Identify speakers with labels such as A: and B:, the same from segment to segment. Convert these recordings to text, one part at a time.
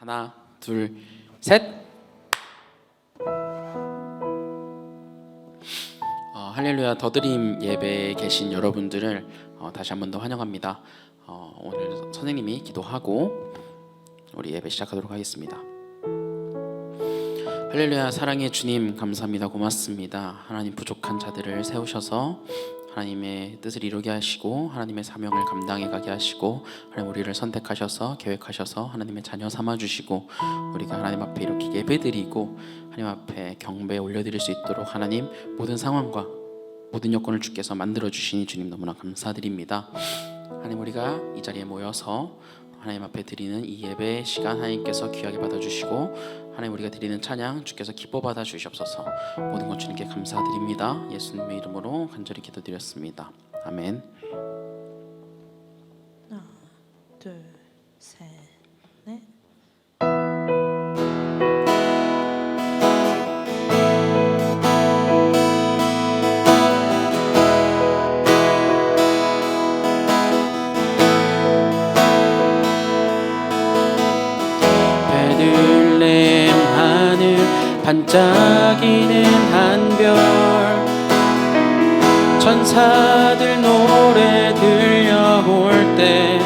A: 하나, 둘, 셋. 할렐루야 더드림 예배에 계신 여러분들을 다시 한 번 더 환영합니다. 오늘 선생님이 기도하고 우리 예배 시작하도록 하겠습니다. 할렐루야 사랑의 주님 감사합니다. 고맙습니다. 하나님 부족한 자들을 세우셔서 하나님의 뜻을 이루게 하시고 하나님의 사명을 감당해 가게 하시고 하나님 우리를 선택하셔서 계획하셔서 하나님의 자녀 삼아주시고 우리가 하나님 앞에 이렇게 예배드리고 하나님 앞에 경배에 올려드릴 수 있도록 하나님 모든 상황과 모든 여건을 주께서 만들어주시니 주님 너무나 감사드립니다. 하나님 우리가 이 자리에 모여서 하나님 앞에 드리는 이 예배 시간 하나님께서 귀하게 받아주시고 하나님 우리가 드리는 찬양 주께서 기뻐 받아주시옵소서. 모든 것 주님께 감사드립니다. 예수님의 이름으로 간절히 기도드렸습니다. 아멘.
B: 하나, 둘, 셋, 넷.
A: 베들레헴 하늘 반짝이는 한별 천사들 노래 들려올 때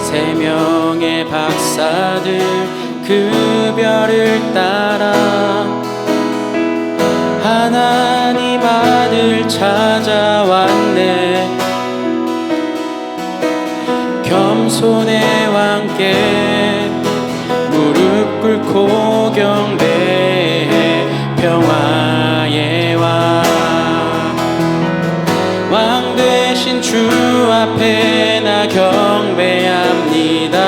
A: 세 명의 박사들 그 별을 따라 하나님 아들 찾아왔네. 겸손의 왕께 무릎 꿇고 경배해 평화의 왕 되신 주 앞에 나 경배합니다.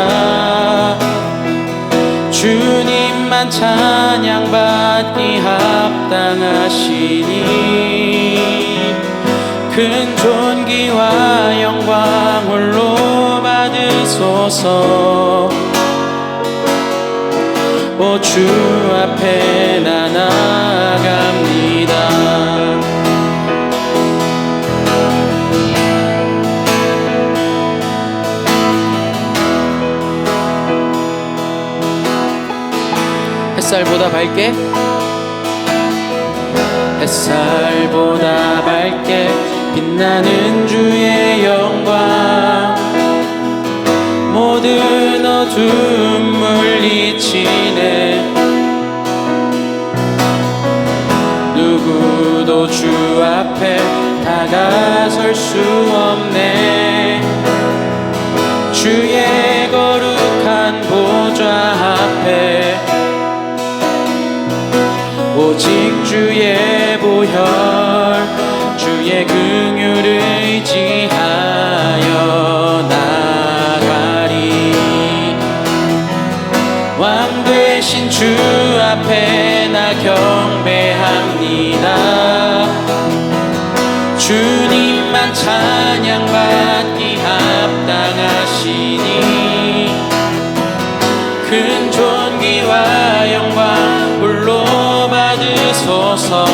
A: 주님만 찬양받기 합당하시니 큰 존귀와 영광 홀로 받으소서. 오 주 앞에 나 나아갑니다. 햇살보다 밝게 햇살보다 밝게 빛나는 주의 영광 모든 어둠 물리치네. 누구도 주 앞에 다가설 수 없네. 주의 거룩한 보좌 앞에 오직 주의 보혈 주의 긍휼을 의지하여 나가리. 왕 되신 주 앞에 나 경배합니다. 주님만 찬양받기 합당하시니 큰 존귀와 영광 홀로 받으소서.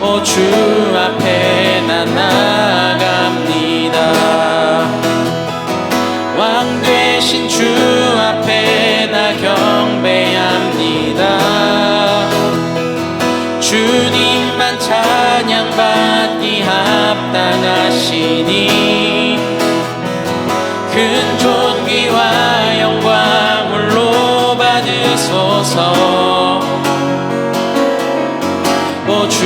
A: 오 주 앞에 나 나아갑니다. 왕 되신 주 앞에 나 경배합니다. 주님만 찬양받기 합당하시니 큰 존귀와 영광 홀로 받으소서. 오 주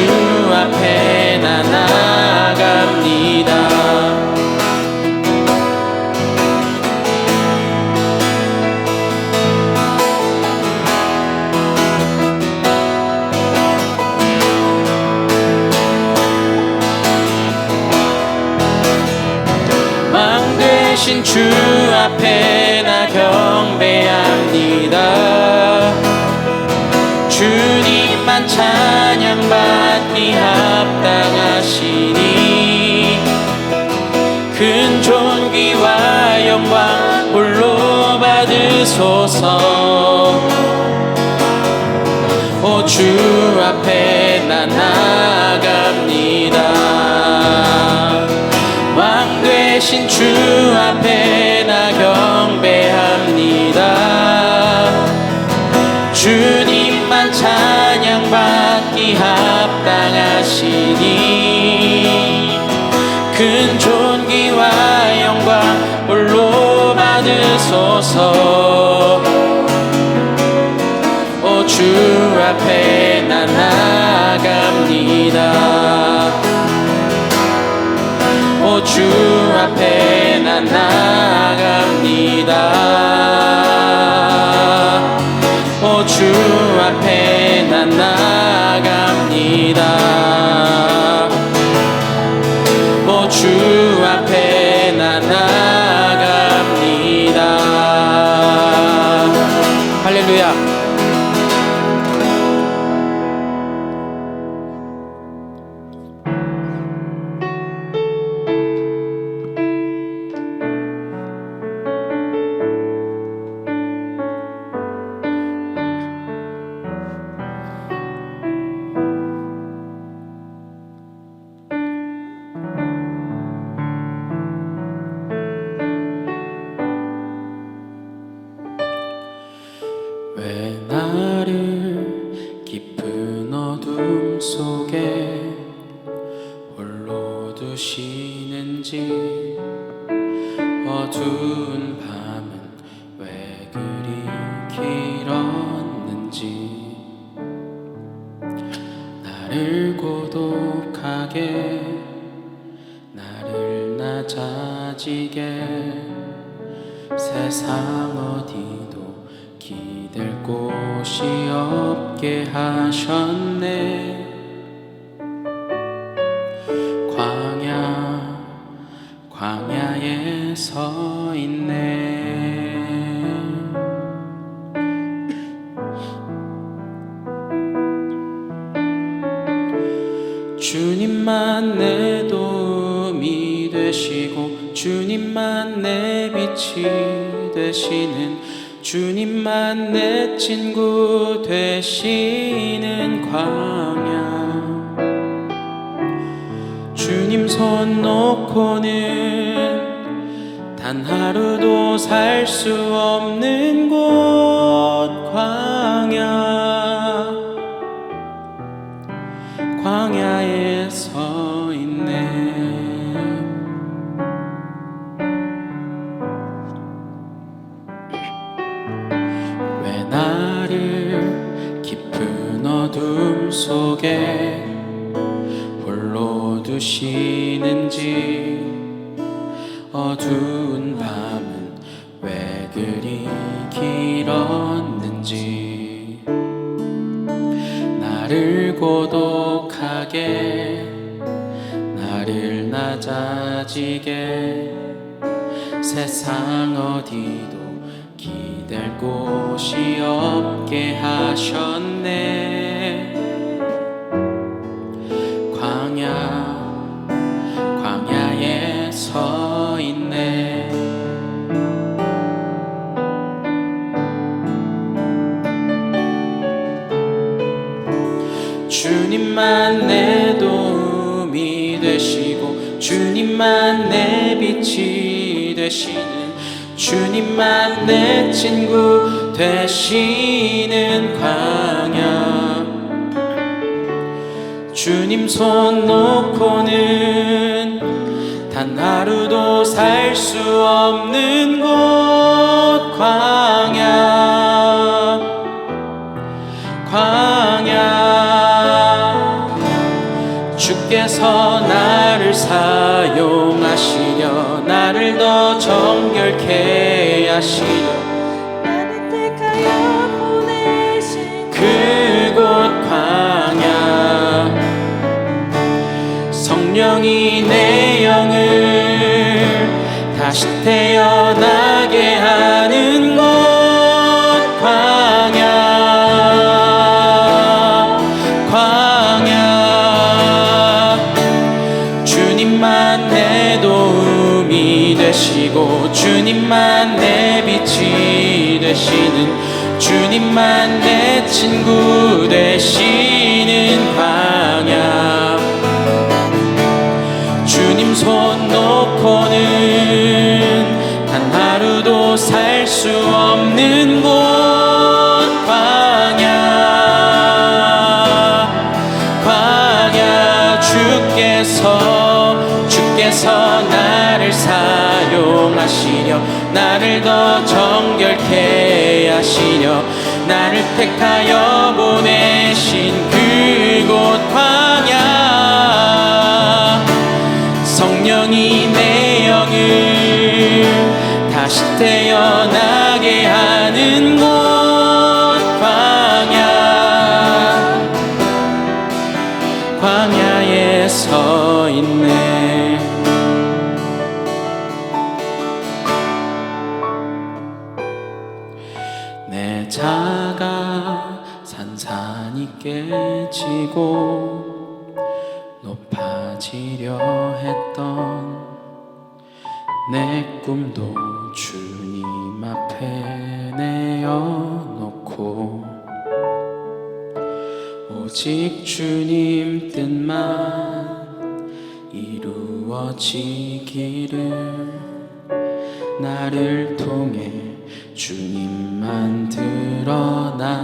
A: 앞에 나 나아갑니다. 왕 되신 주 앞에 나 경배합니다. 주님만 찬양받기 합당하시니 큰 존귀와 영광 홀로 받으소서. 오 주 앞에 나 나아갑니다. 왕 되신 되신 주 앞에 나 경배합니다. 주님만 찬양받기 합당하시니 큰 존귀와 영광 홀로 받으소서. 오 주 앞에 나 나아갑니다. 오 주 앞에 나 나아갑니다. 오 주 앞에 나 나아갑니다. 오 주 앞에 나 나아갑니다. 할렐루야. 왜 나를 깊은 어둠 속에 홀로 두시는지, 어두운 밤은 왜 그리 길었는지, 나를 고독하게 나를 낮아지게 세상 어디도 기댈 곳이 없게 하셨네. 광야에 서 있네. 주님만 내 도움이 되시고 주님만 내 빛이 되시는, 주님만 내 친구 되시는 광야. 주님 손 놓고는 단 하루도 살 수 없는 곳 광야에 서 있네. 왜 나를 깊은 어둠 속에 홀로 두시는지, 어두운 밤은 왜 그리 길었는지, 나를 고독하게 나를 낮아지게 세상 어디도 기댈 곳이 없게 하셨네. 광야에 서 있네. 주님만 내 도움이 되시고 주님만 내 빛이 되시는, 주님만 내 친구 되시는 광야. 주님 손 놓고는 단 하루도 살 수 없는 곳 광야. 주께서 나를 사용하시려 나를 더 정결케 하시려
B: 나를 택하여 보내신
A: 그곳 광야. 성령이 내 영을 다시 태어나게 하는 곳 광야. 주님만 내 도움이 되시고 주님만 내 빛이 되시는, 주님만 내 친구 되시는 광야. 주님 손 놓고는 살아도 살 수 없는 곳 광야 주께서 나를 사용하시려 나를 더 정결케 하시려 나를 택하여 보내신 그곳 광야 성령이 내 영을 다시 태어나게 하는 곳 광야에 서 있네. 내 자가 산산이 깨지고 높아지려 했던 내 꿈도 주님 앞에 내어놓고 오직 주님 뜻만 이루어지기를 나를 통해 주님만 드러나시기를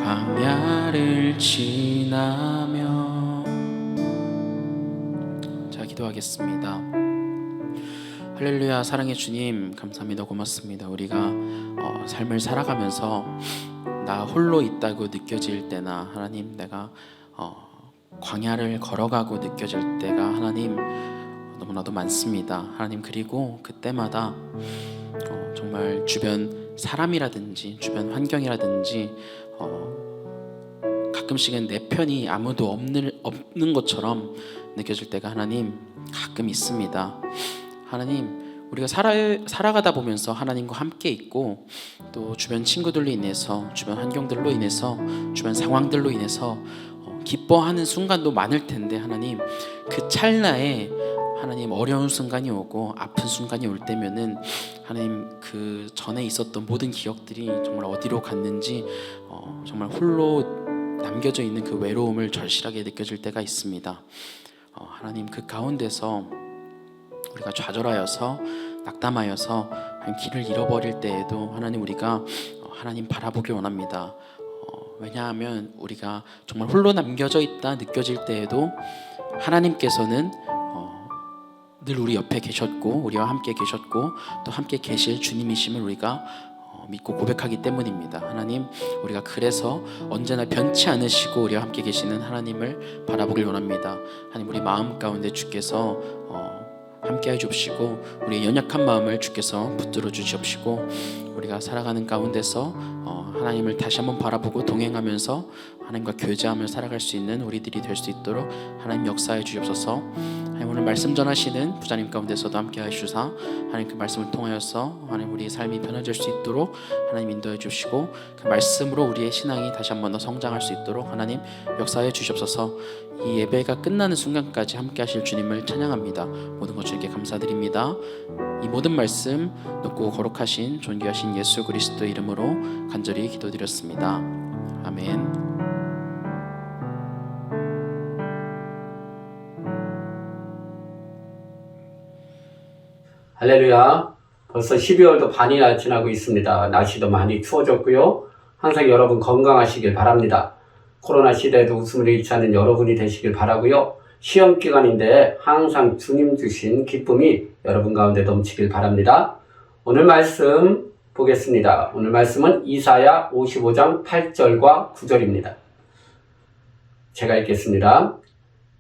A: 광야를 지나며 자 기도하겠습니다. 할렐루야. 사랑의 주님 감사합니다. 고맙습니다. 우리가 삶을 살아가면서 나 홀로 있다고 느껴질 때나 하나님 내가 광야를 걸어가고 느껴질 때가 하나님 너무나도 많습니다. 하나님 그리고 그때마다 정말 주변 사람이라든지 주변 환경이라든지 가끔씩은 내 편이 아무도 없는 것처럼 느껴질 때가 하나님 가끔 있습니다. 하나님 우리가 살아가다 보면서 하나님과 함께 있고 또 주변 친구들로 인해서 주변 환경들로 인해서 주변 상황들로 인해서 기뻐하는 순간도 많을 텐데 하나님 그 찰나에 하나님 어려운 순간이 오고 아픈 순간이 올 때면은 하나님 그 전에 있었던 모든 기억들이 정말 어디로 갔는지 정말 홀로 남겨져 있는 그 외로움을 절실하게 느껴질 때가 있습니다. 하나님 그 가운데서 우리가 좌절하여서 낙담하여서 길을 잃어버릴 때에도 하나님 우리가 하나님 바라보길 원합니다. 왜냐하면 우리가 정말 홀로 남겨져 있다 느껴질 때에도 하나님께서는 늘 우리 옆에 계셨고 우리와 함께 계셨고 또 함께 계실 주님이심을 우리가 믿고 고백하기 때문입니다. 하나님 우리가 그래서 언제나 변치 않으시고 우리와 함께 계시는 하나님을 바라보길 원합니다. 하나님 우리 마음 가운데 주께서 함께해 주시고 우리의 연약한 마음을 주께서 붙들어 주시옵시고 우리가 살아가는 가운데서 하나님을 다시 한번 바라보고 동행하면서 하나님과 교제하며 살아갈 수 있는 우리들이 될 수 있도록 하나님 역사해 주옵소서. 하나님 오늘 말씀 전하시는 부자님 가운데서도 함께해 주사 하나님 그 말씀을 통하여서 하나님 우리의 삶이 변화될 수 있도록 하나님 인도해 주시고 그 말씀으로 우리의 신앙이 다시 한번 더 성장할 수 있도록 하나님 역사해 주시옵소서. 이 예배가 끝나는 순간까지 함께 하실 주님을 찬양합니다. 모든 것 주님께 감사드립니다. 이 모든 말씀 높고 거룩하신 존귀하신 예수 그리스도 이름으로 간절히 기도드렸습니다. 아멘.
C: 할렐루야. 벌써 12월도 반이나 지나고 있습니다. 날씨도 많이 추워졌고요. 항상 여러분 건강하시길 바랍니다. 코로나 시대에도 웃음을 잃지 않는 여러분이 되시길 바라고요. 시험 기간인데 항상 주님 주신 기쁨이 여러분 가운데 넘치길 바랍니다. 오늘 말씀 보겠습니다. 오늘 말씀은 이사야 55장 8절과 9절입니다. 제가 읽겠습니다.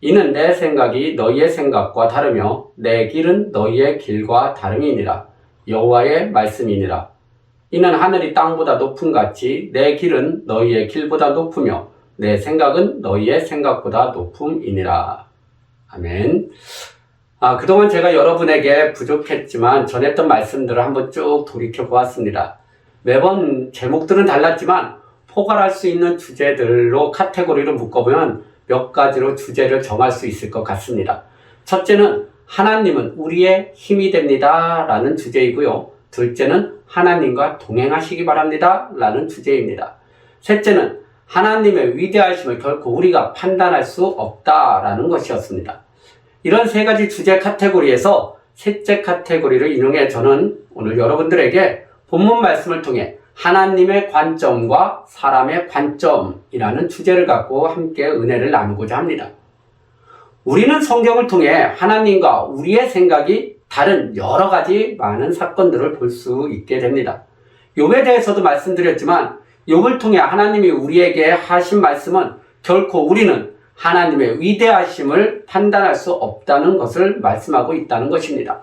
C: 이는 내 생각이 너희의 생각과 다르며 내 길은 너희의 길과 다름이니라. 여호와의 말씀이니라. 이는 하늘이 땅보다 높음 같이 내 길은 너희의 길보다 높으며 내 생각은 너희의 생각보다 높음이니라. 아멘. 그동안 제가 여러분에게 부족했지만 전했던 말씀들을 한번 쭉 돌이켜 보았습니다. 매번 제목들은 달랐지만 포괄할 수 있는 주제들로 카테고리로 묶어보면 몇 가지로 주제를 정할 수 있을 것 같습니다. 첫째는 하나님은 우리의 힘이 됩니다 라는 주제이고요. 둘째는 하나님과 동행하시기 바랍니다 라는 주제입니다. 셋째는 하나님의 위대하심을 결코 우리가 판단할 수 없다라는 것이었습니다. 이런 세 가지 주제 카테고리에서 셋째 카테고리를 인용해 저는 오늘 여러분들에게 본문 말씀을 통해 하나님의 관점과 사람의 관점이라는 주제를 갖고 함께 은혜를 나누고자 합니다. 우리는 성경을 통해 하나님과 우리의 생각이 다른 여러 가지 많은 사건들을 볼 수 있게 됩니다. 욥에 대해서도 말씀드렸지만 욥을 통해 하나님이 우리에게 하신 말씀은 결코 우리는 하나님의 위대하심을 판단할 수 없다는 것을 말씀하고 있다는 것입니다.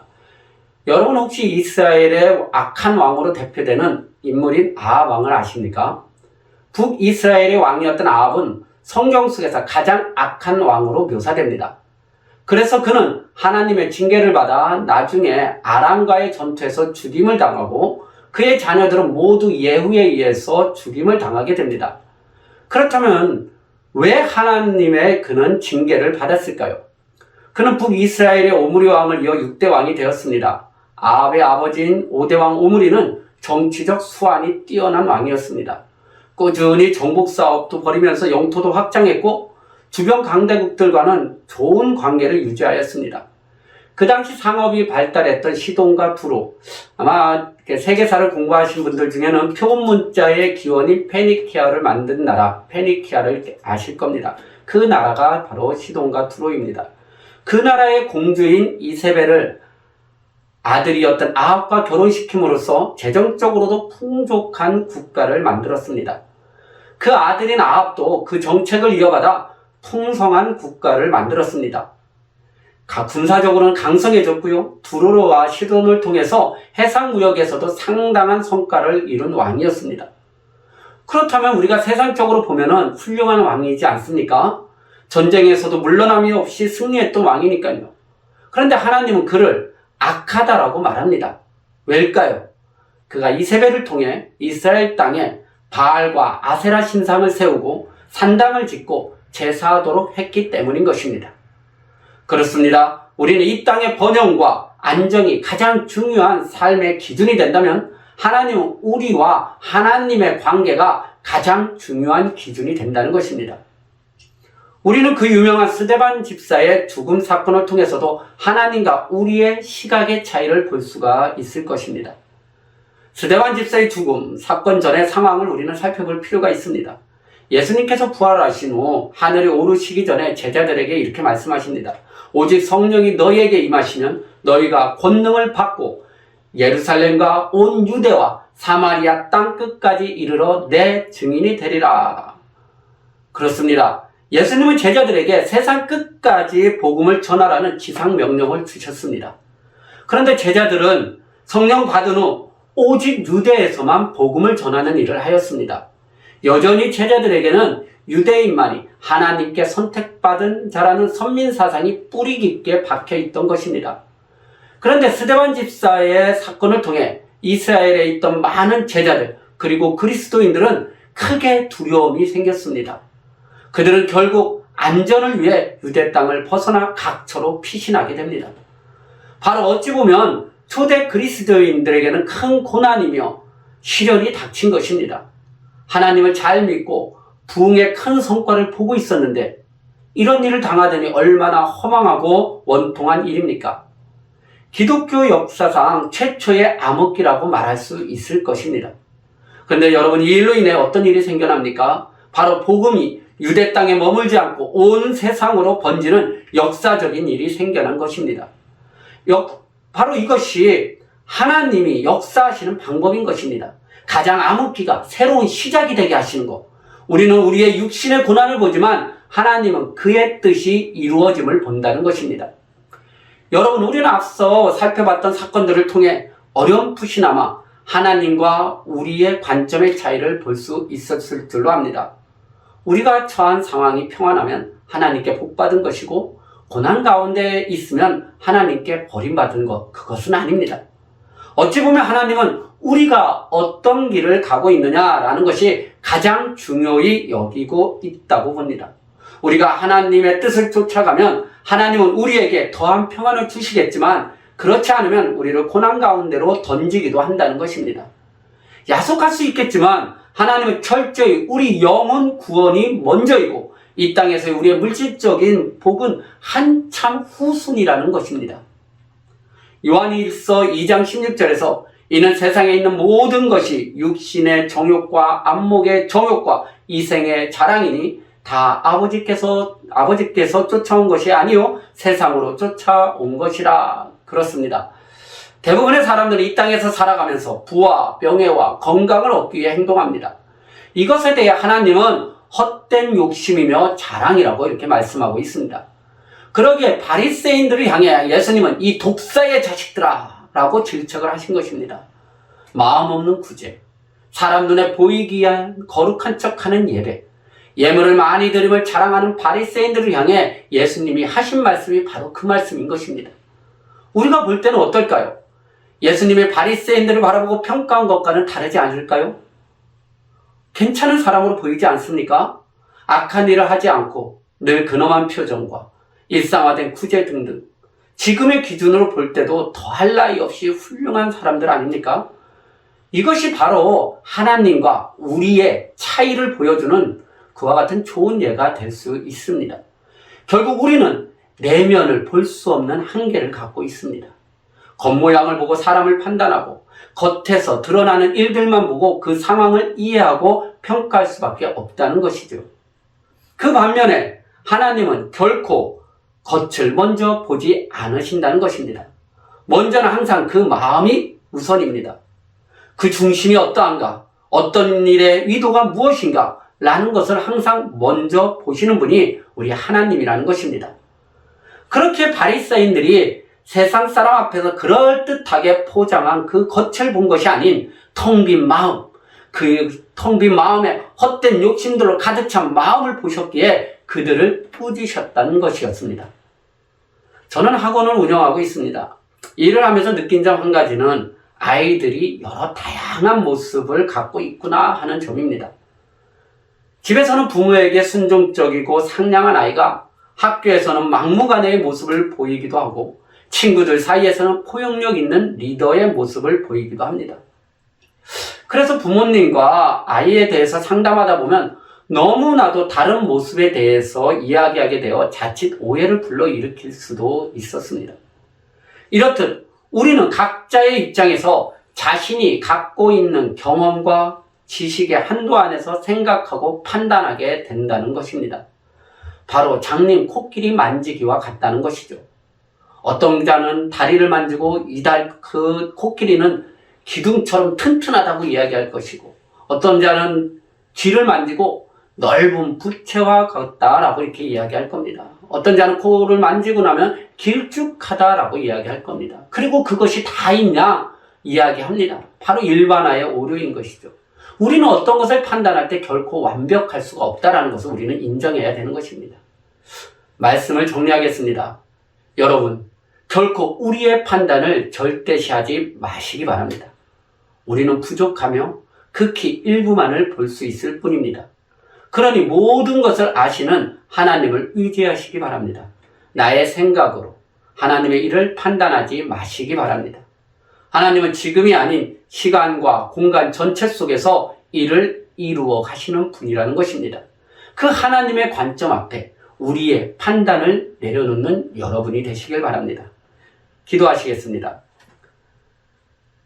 C: 여러분 혹시 이스라엘의 악한 왕으로 대표되는 인물인 아합 왕을 아십니까? 북이스라엘의 왕이었던 아합은 성경 속에서 가장 악한 왕으로 묘사됩니다. 그래서 그는 하나님의 징계를 받아 나중에 아람과의 전투에서 죽임을 당하고 그의 자녀들은 모두 예후에 의해서 죽임을 당하게 됩니다. 그렇다면 왜 하나님의 그는 징계를 받았을까요? 그는 북이스라엘의 오므리 왕을 이어 6대 왕이 되었습니다. 아합의 아버지인 5대 왕 오므리는 정치적 수완이 뛰어난 왕이었습니다. 꾸준히 정복 사업도 벌이면서 영토도 확장했고 주변 강대국들과는 좋은 관계를 유지하였습니다. 그 당시 상업이 발달했던 시돈과 두로, 아마 세계사를 공부하신 분들 중에는 표문자의 기원인 페니키아를 만든 나라, 페니키아를 아실 겁니다. 그 나라가 바로 시돈과 두로입니다. 그 나라의 공주인 이세벨을 아들이었던 아합과 결혼시킴으로써 재정적으로도 풍족한 국가를 만들었습니다. 그 아들인 아합도 그 정책을 이어받아 풍성한 국가를 만들었습니다. 군사적으로는 강성해졌고요. 두로와 시돈을 통해서 해상무역에서도 상당한 성과를 이룬 왕이었습니다. 그렇다면 우리가 세상적으로 보면은 훌륭한 왕이지 않습니까? 전쟁에서도 물러남이 없이 승리했던 왕이니까요. 그런데 하나님은 그를 악하다라고 말합니다. 왜일까요? 그가 이세벨을 통해 이스라엘 땅에 바알과 아세라 신상을 세우고 산당을 짓고 제사하도록 했기 때문인 것입니다. 그렇습니다. 우리는 이 땅의 번영과 안정이 가장 중요한 삶의 기준이 된다면 하나님은 우리와 하나님의 관계가 가장 중요한 기준이 된다는 것입니다. 우리는 그 유명한 스데반 집사의 죽음 사건을 통해서도 하나님과 우리의 시각의 차이를 볼 수가 있을 것입니다. 스데반 집사의 죽음 사건 전의 상황을 우리는 살펴볼 필요가 있습니다. 예수님께서 부활하신 후 하늘에 오르시기 전에 제자들에게 이렇게 말씀하십니다. 오직 성령이 너희에게 임하시면 너희가 권능을 받고 예루살렘과 온 유대와 사마리아 땅 끝까지 이르러 내 증인이 되리라. 그렇습니다. 예수님은 제자들에게 세상 끝까지 복음을 전하라는 지상 명령을 주셨습니다. 그런데 제자들은 성령 받은 후 오직 유대에서만 복음을 전하는 일을 하였습니다. 여전히 제자들에게는 유대인만이 하나님께 선택받은 자라는 선민사상이 뿌리 깊게 박혀있던 것입니다. 그런데 스데반 집사의 사건을 통해 이스라엘에 있던 많은 제자들 그리고 그리스도인들은 크게 두려움이 생겼습니다. 그들은 결국 안전을 위해 유대 땅을 벗어나 각처로 피신하게 됩니다. 바로 어찌 보면 초대 그리스도인들에게는 큰 고난이며 시련이 닥친 것입니다. 하나님을 잘 믿고 부흥의 큰 성과를 보고 있었는데 이런 일을 당하더니 얼마나 허망하고 원통한 일입니까? 기독교 역사상 최초의 암흑기라고 말할 수 있을 것입니다. 그런데 여러분, 이 일로 인해 어떤 일이 생겨납니까? 바로 복음이 유대 땅에 머물지 않고 온 세상으로 번지는 역사적인 일이 생겨난 것입니다. 바로 이것이 하나님이 역사하시는 방법인 것입니다. 가장 암흑기가 새로운 시작이 되게 하시는 것. 우리는 우리의 육신의 고난을 보지만 하나님은 그의 뜻이 이루어짐을 본다는 것입니다. 여러분, 우리는 앞서 살펴봤던 사건들을 통해 어렴풋이나마 하나님과 우리의 관점의 차이를 볼 수 있었을 줄로 압니다. 우리가 처한 상황이 평안하면 하나님께 복받은 것이고 고난 가운데 있으면 하나님께 버림받은 것, 그것은 아닙니다. 어찌 보면 하나님은 우리가 어떤 길을 가고 있느냐라는 것이 가장 중요히 여기고 있다고 봅니다. 우리가 하나님의 뜻을 쫓아가면 하나님은 우리에게 더한 평안을 주시겠지만 그렇지 않으면 우리를 고난 가운데로 던지기도 한다는 것입니다. 야속할 수 있겠지만 하나님은 철저히 우리 영혼 구원이 먼저이고 이 땅에서의 우리의 물질적인 복은 한참 후순이라는 것입니다. 요한일서 2장 16절에서 이는 세상에 있는 모든 것이 육신의 정욕과 안목의 정욕과 이생의 자랑이니 다 아버지께서 쫓아온 것이 아니요 세상으로 쫓아온 것이라. 그렇습니다. 대부분의 사람들이 이 땅에서 살아가면서 부와 명예와 건강을 얻기 위해 행동합니다. 이것에 대해 하나님은 헛된 욕심이며 자랑이라고 이렇게 말씀하고 있습니다. 그러기에 바리새인들을 향해 예수님은 이 독사의 자식들아 라고 질책을 하신 것입니다. 마음 없는 구제, 사람 눈에 보이기 위한 거룩한 척하는 예배, 예물을 많이 드림을 자랑하는 바리새인들을 향해 예수님이 하신 말씀이 바로 그 말씀인 것입니다. 우리가 볼 때는 어떨까요? 예수님의 바리새인들을 바라보고 평가한 것과는 다르지 않을까요? 괜찮은 사람으로 보이지 않습니까? 악한 일을 하지 않고 늘 근엄한 표정과 일상화된 구제 등등 지금의 기준으로 볼 때도 더할 나위 없이 훌륭한 사람들 아닙니까? 이것이 바로 하나님과 우리의 차이를 보여주는 그와 같은 좋은 예가 될 수 있습니다. 결국 우리는 내면을 볼 수 없는 한계를 갖고 있습니다. 겉모양을 보고 사람을 판단하고 겉에서 드러나는 일들만 보고 그 상황을 이해하고 평가할 수밖에 없다는 것이죠. 그 반면에 하나님은 결코 겉을 먼저 보지 않으신다는 것입니다. 먼저는 항상 그 마음이 우선입니다. 그 중심이 어떠한가, 어떤 일의 의도가 무엇인가 라는 것을 항상 먼저 보시는 분이 우리 하나님이라는 것입니다. 그렇게 바리새인들이 세상 사람 앞에서 그럴듯하게 포장한 그 겉을 본 것이 아닌 텅 빈 마음, 그 텅 빈 마음에 헛된 욕심들로 가득 찬 마음을 보셨기에 그들을 꾸짖으셨다는 것이었습니다. 저는 학원을 운영하고 있습니다. 일을 하면서 느낀 점 한 가지는 아이들이 여러 다양한 모습을 갖고 있구나 하는 점입니다. 집에서는 부모에게 순종적이고 상냥한 아이가 학교에서는 막무가내의 모습을 보이기도 하고 친구들 사이에서는 포용력 있는 리더의 모습을 보이기도 합니다. 그래서 부모님과 아이에 대해서 상담하다 보면 너무나도 다른 모습에 대해서 이야기하게 되어 자칫 오해를 불러일으킬 수도 있었습니다. 이렇듯 우리는 각자의 입장에서 자신이 갖고 있는 경험과 지식의 한도 안에서 생각하고 판단하게 된다는 것입니다. 바로 장님 코끼리 만지기와 같다는 것이죠. 어떤 자는 다리를 만지고 그 코끼리는 기둥처럼 튼튼하다고 이야기할 것이고 어떤 자는 쥐를 만지고 넓은 부채와 같다라고 이렇게 이야기할 겁니다. 어떤 자는 코를 만지고 나면 길쭉하다라고 이야기할 겁니다. 그리고 그것이 다 있냐 이야기합니다. 바로 일반화의 오류인 것이죠. 우리는 어떤 것을 판단할 때 결코 완벽할 수가 없다는 것을 우리는 인정해야 되는 것입니다. 말씀을 정리하겠습니다. 여러분, 결코 우리의 판단을 절대시하지 마시기 바랍니다. 우리는 부족하며 극히 일부만을 볼 수 있을 뿐입니다. 그러니 모든 것을 아시는 하나님을 의지하시기 바랍니다. 나의 생각으로 하나님의 일을 판단하지 마시기 바랍니다. 하나님은 지금이 아닌 시간과 공간 전체 속에서 일을 이루어 가시는 분이라는 것입니다. 그 하나님의 관점 앞에 우리의 판단을 내려놓는 여러분이 되시길 바랍니다. 기도하시겠습니다.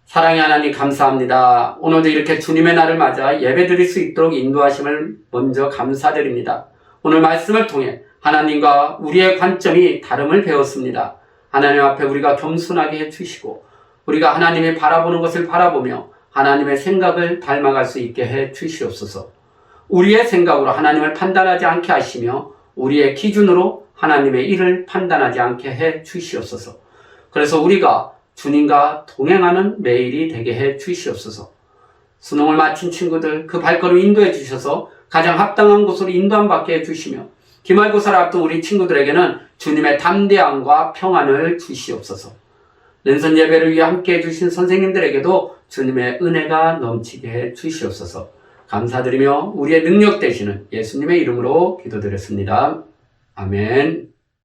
C: 사랑의 하나님 감사합니다. 오늘도 이렇게 주님의 날을 맞아 예배드릴 수 있도록 인도하심을 먼저 감사드립니다. 오늘 말씀을 통해 하나님과 우리의 관점이 다름을 배웠습니다. 하나님 앞에 우리가 겸손하게 해주시고 우리가 하나님이 바라보는 것을 바라보며 하나님의 생각을 닮아갈 수 있게 해주시옵소서. 우리의 생각으로 하나님을 판단하지 않게 하시며 우리의 기준으로 하나님의 일을 판단하지 않게 해주시옵소서. 그래서 우리가 주님과 동행하는 매일이 되게 해 주시옵소서. 수능을 마친 친구들 그 발걸음 인도해 주셔서 가장 합당한 곳으로 인도함 받게 해 주시며 기말고사를 앞둔 우리 친구들에게는 주님의 담대함과 평안을 주시옵소서. 랜선 예배를 위해 함께 해주신 선생님들에게도 주님의 은혜가 넘치게 해 주시옵소서. 감사드리며 우리의 능력 되시는 예수님의 이름으로 기도드렸습니다. 아멘.